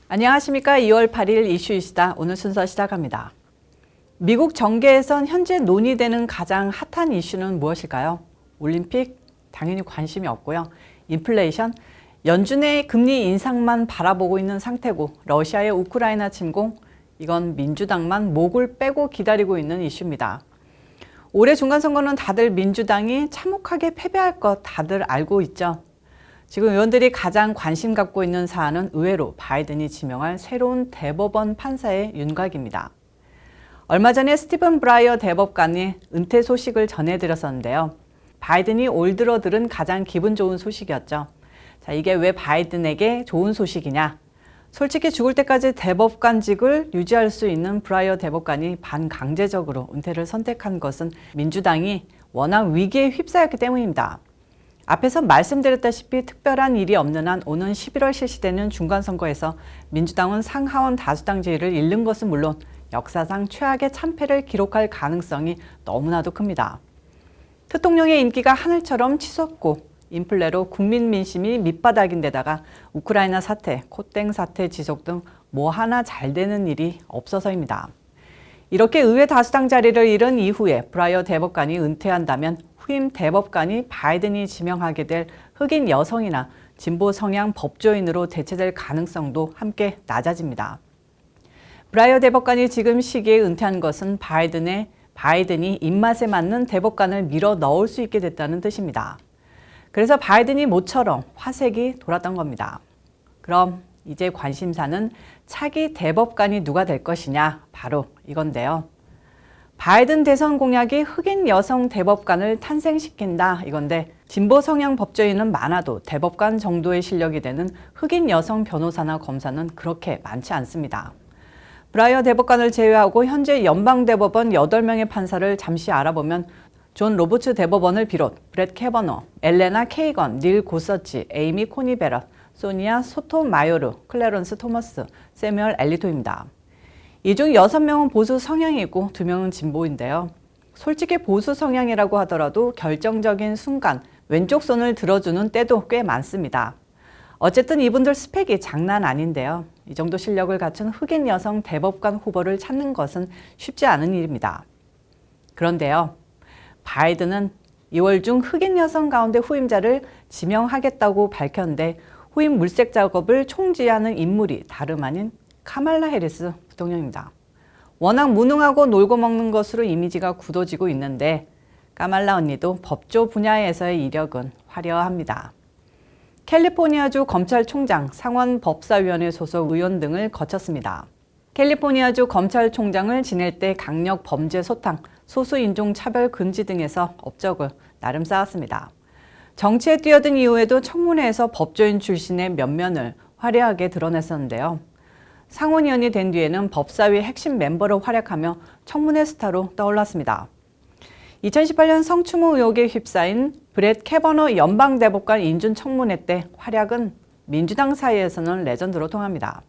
안녕하십니까. 2월 8일 이슈이시다. 오늘 순서 시작합니다. 미국 정계에선 현재 논의되는 가장 핫한 이슈는 무엇일까요? 올림픽? 당연히 관심이 없고요. 인플레이션? 연준의 금리 인상만 바라보고 있는 상태고, 러시아의 우크라이나 침공? 이건 민주당만 목을 빼고 기다리고 있는 이슈입니다. 올해 중간선거는 다들 민주당이 참혹하게 패배할 것 다들 알고 있죠. 지금 의원들이 가장 관심 갖고 있는 사안은 의외로 바이든이 지명할 새로운 대법원 판사의 윤곽입니다. 얼마 전에 스티븐 브라이어 대법관이 은퇴 소식을 전해드렸었는데요. 바이든이 올 들어 들은 가장 기분 좋은 소식이었죠. 자, 이게 왜 바이든에게 좋은 소식이냐? 솔직히 죽을 때까지 대법관직을 유지할 수 있는 브라이어 대법관이 반강제적으로 은퇴를 선택한 것은 민주당이 워낙 위기에 휩싸였기 때문입니다. 앞에서 말씀드렸다시피 특별한 일이 없는 한 오는 11월 실시되는 중간선거에서 민주당은 상하원 다수당 지위를 잃는 것은 물론 역사상 최악의 참패를 기록할 가능성이 너무나도 큽니다. 대통령의 인기가 하늘처럼 치솟고 인플레로 국민 민심이 밑바닥인데다가 우크라이나 사태, 코땡 사태 지속 등 뭐 하나 잘 되는 일이 없어서입니다. 이렇게 의회 다수당 자리를 잃은 이후에 브라이어 대법관이 은퇴한다면 후임 대법관이 바이든이 지명하게 될 흑인 여성이나 진보 성향 법조인으로 대체될 가능성도 함께 낮아집니다. 브라이어 대법관이 지금 시기에 은퇴한 것은 바이든이 입맛에 맞는 대법관을 밀어 넣을 수 있게 됐다는 뜻입니다. 그래서 바이든이 모처럼 화색이 돌았던 겁니다. 그럼 이제 관심사는 차기 대법관이 누가 될 것이냐, 바로 이건데요. 바이든 대선 공약이 흑인 여성 대법관을 탄생시킨다 이건데, 진보 성향 법조인은 많아도 대법관 정도의 실력이 되는 흑인 여성 변호사나 검사는 그렇게 많지 않습니다. 브라이어 대법관을 제외하고 현재 연방대법원 8명의 판사를 잠시 알아보면 존 로버츠 대법원을 비롯 브렛 캐버너, 엘레나 케이건, 닐 고서치, 에이미 코니 베럿, 소니아 소토마요르, 클래런스 토머스, 세뮤얼 엘리토입니다. 이 중 6명은 보수 성향이고 2명은 진보인데요. 솔직히 보수 성향이라고 하더라도 결정적인 순간 왼쪽 손을 들어주는 때도 꽤 많습니다. 어쨌든 이분들 스펙이 장난 아닌데요. 이 정도 실력을 갖춘 흑인 여성 대법관 후보를 찾는 것은 쉽지 않은 일입니다. 그런데요, 바이든은 2월 중 흑인 여성 가운데 후임자를 지명하겠다고 밝혔는데, 후임 물색 작업을 총지휘하는 인물이 다름 아닌 카말라 해리스 부통령입니다. 워낙 무능하고 놀고 먹는 것으로 이미지가 굳어지고 있는데 카말라 언니도 법조 분야에서의 이력은 화려합니다. 캘리포니아주 검찰총장, 상원법사위원회 소속 의원 등을 거쳤습니다. 캘리포니아주 검찰총장을 지낼 때 강력 범죄 소탕, 소수인종 차별 금지 등에서 업적을 나름 쌓았습니다. 정치에 뛰어든 이후에도 청문회에서 법조인 출신의 면면을 화려하게 드러냈었는데요. 상원의원이 된 뒤에는 법사위 핵심 멤버로 활약하며 청문회 스타로 떠올랐습니다. 2018년 성추모 의혹에 휩싸인 브렛 캐버너 연방대법관 인준 청문회 때 활약은 민주당 사이에서는 레전드로 통합니다.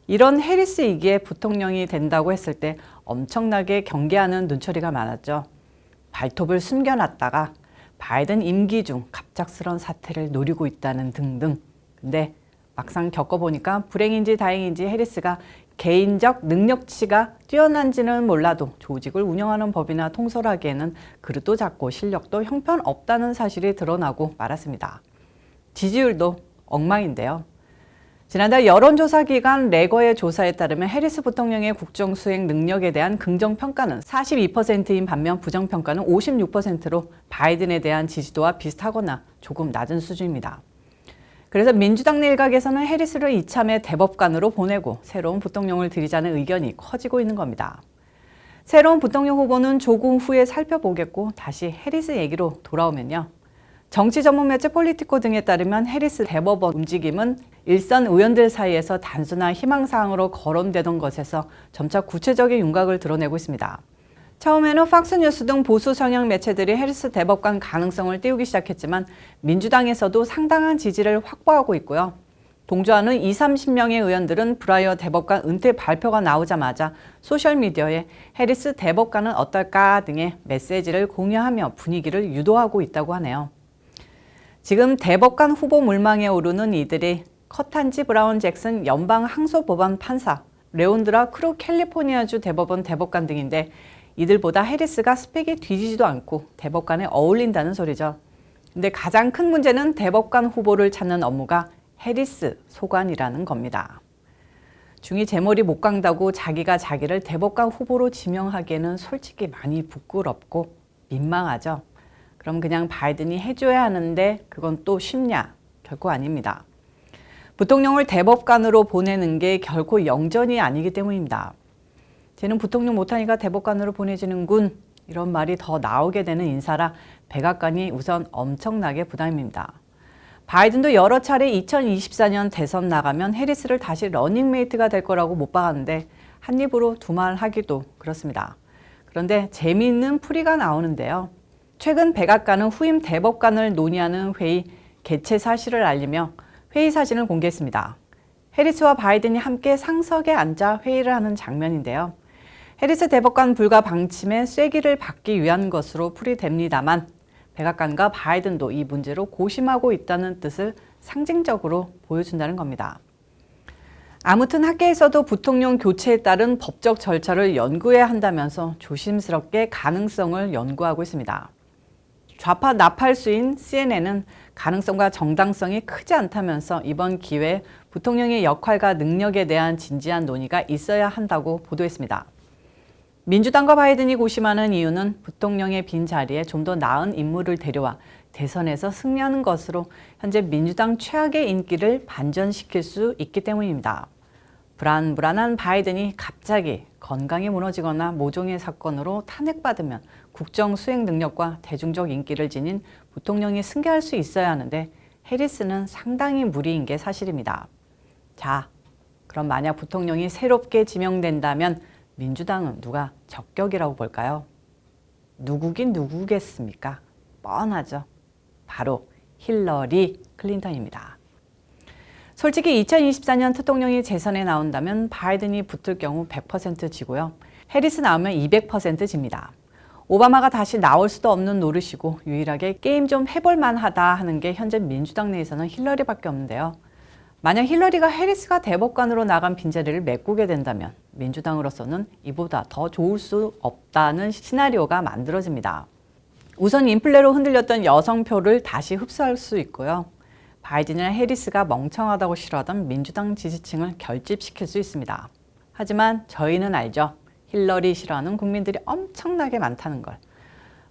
이런 해리스이기에 부통령이 된다고 했을 때 엄청나게 경계하는 눈초리가 많았죠. 발톱을 숨겨놨다가 바이든 임기 중 갑작스런 사태를 노리고 있다는 등등. 근데 막상 겪어보니까 불행인지 다행인지 해리스가 개인적 능력치가 뛰어난지는 몰라도 조직을 운영하는 법이나 통솔하기에는 그릇도 작고 실력도 형편없다는 사실이 드러나고 말았습니다. 지지율도 엉망인데요. 지난달 여론조사 기관 레거의 조사에 따르면 해리스 부통령의 국정수행 능력에 대한 긍정평가는 42%인 반면 부정평가는 56%로 바이든에 대한 지지도와 비슷하거나 조금 낮은 수준입니다. 그래서 민주당 내 일각에서는 해리스를 이참에 대법관으로 보내고 새로운 부통령을 들이자는 의견이 커지고 있는 겁니다. 새로운 부통령 후보는 조금 후에 살펴보겠고, 다시 해리스 얘기로 돌아오면요. 정치 전문 매체 폴리티코 등에 따르면 해리스 대법원 움직임은 일선 의원들 사이에서 단순한 희망사항으로 거론되던 것에서 점차 구체적인 윤곽을 드러내고 있습니다. 처음에는 팍스뉴스 등 보수 성향 매체들이 해리스 대법관 가능성을 띄우기 시작했지만 민주당에서도 상당한 지지를 확보하고 있고요. 동조하는 20, 30명의 의원들은 브라이어 대법관 은퇴 발표가 나오자마자 소셜미디어에 해리스 대법관은 어떨까 등의 메시지를 공유하며 분위기를 유도하고 있다고 하네요. 지금 대법관 후보 물망에 오르는 이들이 커탄지 브라운 잭슨 연방 항소법원 판사, 레온드라 크루 캘리포니아주 대법원 대법관 등인데 이들보다 해리스가 스펙이 뒤지지도 않고 대법관에 어울린다는 소리죠. 근데 가장 큰 문제는 대법관 후보를 찾는 업무가 해리스 소관이라는 겁니다. 중이 제 머리 못 강다고 자기가 자기를 대법관 후보로 지명하기에는 솔직히 많이 부끄럽고 민망하죠. 그럼 그냥 바이든이 해줘야 하는데 그건 또 쉽냐? 결코 아닙니다. 부통령을 대법관으로 보내는 게 결코 영전이 아니기 때문입니다. 쟤는 부통령 못하니까 대법관으로 보내지는군, 이런 말이 더 나오게 되는 인사라 백악관이 우선 엄청나게 부담입니다. 바이든도 여러 차례 2024년 대선 나가면 해리스를 다시 러닝메이트가 될 거라고 못 박았는데 한 입으로 두 말 하기도 그렇습니다. 그런데 재미있는 풀이가 나오는데요. 최근 백악관은 후임 대법관을 논의하는 회의 개최 사실을 알리며 회의 사진을 공개했습니다. 해리스와 바이든이 함께 상석에 앉아 회의를 하는 장면인데요. 해리스 대법관 불가 방침의 쐐기를 받기 위한 것으로 풀이됩니다만 백악관과 바이든도 이 문제로 고심하고 있다는 뜻을 상징적으로 보여준다는 겁니다. 아무튼 학계에서도 부통령 교체에 따른 법적 절차를 연구해야 한다면서 조심스럽게 가능성을 연구하고 있습니다. 좌파 나팔수인 CNN은 가능성과 정당성이 크지 않다면서 이번 기회에 부통령의 역할과 능력에 대한 진지한 논의가 있어야 한다고 보도했습니다. 민주당과 바이든이 고심하는 이유는 부통령의 빈 자리에 좀 더 나은 인물을 데려와 대선에서 승리하는 것으로 현재 민주당 최악의 인기를 반전시킬 수 있기 때문입니다. 불안불안한 바이든이 갑자기 건강이 무너지거나 모종의 사건으로 탄핵받으면 국정 수행 능력과 대중적 인기를 지닌 부통령이 승계할 수 있어야 하는데 해리스는 상당히 무리인 게 사실입니다. 자, 그럼 만약 부통령이 새롭게 지명된다면 민주당은 누가 적격이라고 볼까요? 누구긴 누구겠습니까? 뻔하죠. 바로 힐러리 클린턴입니다. 솔직히 2024년 대통령이 재선에 나온다면 바이든이 붙을 경우 100% 지고요. 해리스 나오면 200% 집니다. 오바마가 다시 나올 수도 없는 노릇이고 유일하게 게임 좀 해볼 만하다 하는 게 현재 민주당 내에서는 힐러리밖에 없는데요. 만약 힐러리가 해리스가 대법관으로 나간 빈자리를 메꾸게 된다면 민주당으로서는 이보다 더 좋을 수 없다는 시나리오가 만들어집니다. 우선 인플레로 흔들렸던 여성표를 다시 흡수할 수 있고요. 바이든이나 해리스가 멍청하다고 싫어하던 민주당 지지층을 결집시킬 수 있습니다. 하지만 저희는 알죠. 힐러리 싫어하는 국민들이 엄청나게 많다는 걸.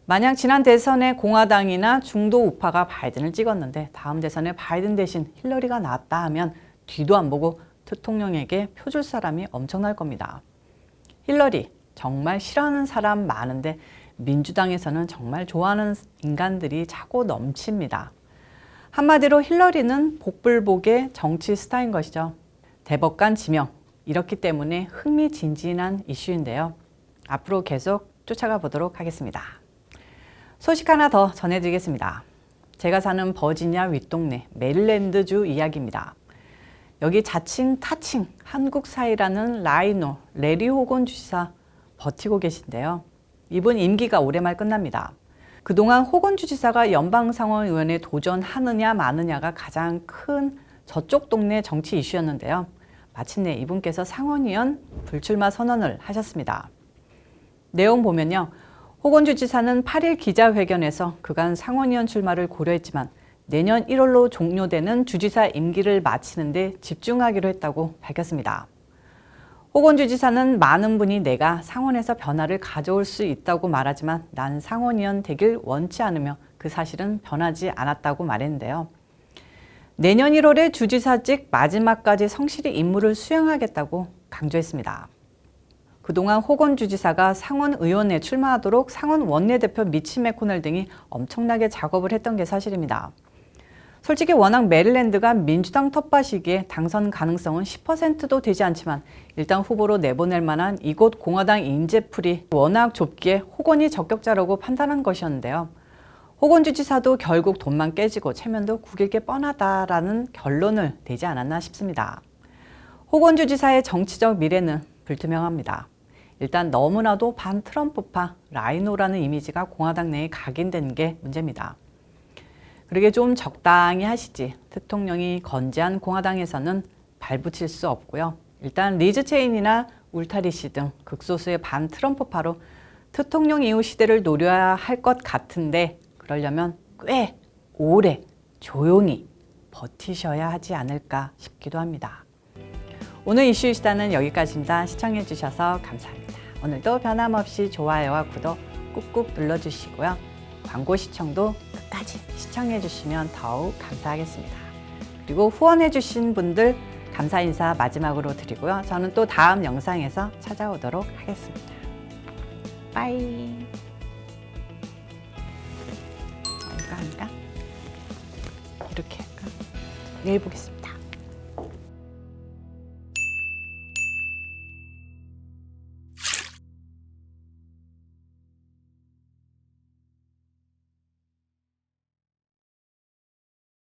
만약 지난 대선에 공화당이나 중도 우파가 바이든을 찍었는데 다음 대선에 바이든 대신 힐러리가 나왔다 하면 뒤도 안 보고 대통령에게 표 줄 사람이 엄청날 겁니다. 힐러리 정말 싫어하는 사람 많은데 민주당에서는 정말 좋아하는 인간들이 차고 넘칩니다. 한마디로 힐러리는 복불복의 정치 스타인 것이죠. 대법관 지명, 이렇기 때문에 흥미진진한 이슈인데요. 앞으로 계속 쫓아가 보도록 하겠습니다. 소식 하나 더 전해드리겠습니다. 제가 사는 버지니아 윗동네 메릴랜드주 이야기입니다. 여기 자칭 타칭 한국 사이라는 라이노 레리 호건 주지사 버티고 계신데요. 이분 임기가 올해 말 끝납니다. 그동안 호건 주지사가 연방상원의원에 도전하느냐 마느냐가 가장 큰 저쪽 동네 정치 이슈였는데요. 마침내 이분께서 상원의원 불출마 선언을 하셨습니다. 내용 보면요. 호건 주지사는 8일 기자회견에서 그간 상원의원 출마를 고려했지만 내년 1월로 종료되는 주지사 임기를 마치는 데 집중하기로 했다고 밝혔습니다. 호건 주지사는 많은 분이 내가 상원에서 변화를 가져올 수 있다고 말하지만 난 상원의원 되길 원치 않으며 그 사실은 변하지 않았다고 말했는데요. 내년 1월에 주지사직 마지막까지 성실히 임무를 수행하겠다고 강조했습니다. 그동안 호건 주지사가 상원 의원에 출마하도록 상원 원내대표 미치 매코넬 등이 엄청나게 작업을 했던 게 사실입니다. 솔직히 워낙 메릴랜드가 민주당 텃밭이기에 당선 가능성은 10%도 되지 않지만 일단 후보로 내보낼 만한 이곳 공화당 인재풀이 워낙 좁기에 호건이 적격자라고 판단한 것이었는데요. 호건 주지사도 결국 돈만 깨지고 체면도 구길 게 뻔하다라는 결론을 내지 않았나 싶습니다. 호건 주지사의 정치적 미래는 불투명합니다. 일단 너무나도 반트럼프파 라이노라는 이미지가 공화당 내에 각인된 게 문제입니다. 그러게 좀 적당히 하시지. 대통령이 건재한 공화당에서는 발붙일 수 없고요. 일단 리즈 체인이나 울타리시 등 극소수의 반 트럼프파로 대통령 이후 시대를 노려야 할 것 같은데 그러려면 꽤 오래 조용히 버티셔야 하지 않을까 싶기도 합니다. 오늘 이슈이시다는 여기까지입니다. 시청해 주셔서 감사합니다. 오늘도 변함없이 좋아요와 구독 꾹꾹 눌러주시고요. 광고 시청도 끝까지 시청해 주시면 더욱 감사하겠습니다. 그리고 후원해 주신 분들 감사 인사 마지막으로 드리고요. 저는 또 다음 영상에서 찾아오도록 하겠습니다. 빠이. 이거 할까? 이렇게 할까? 내일 보겠습니다.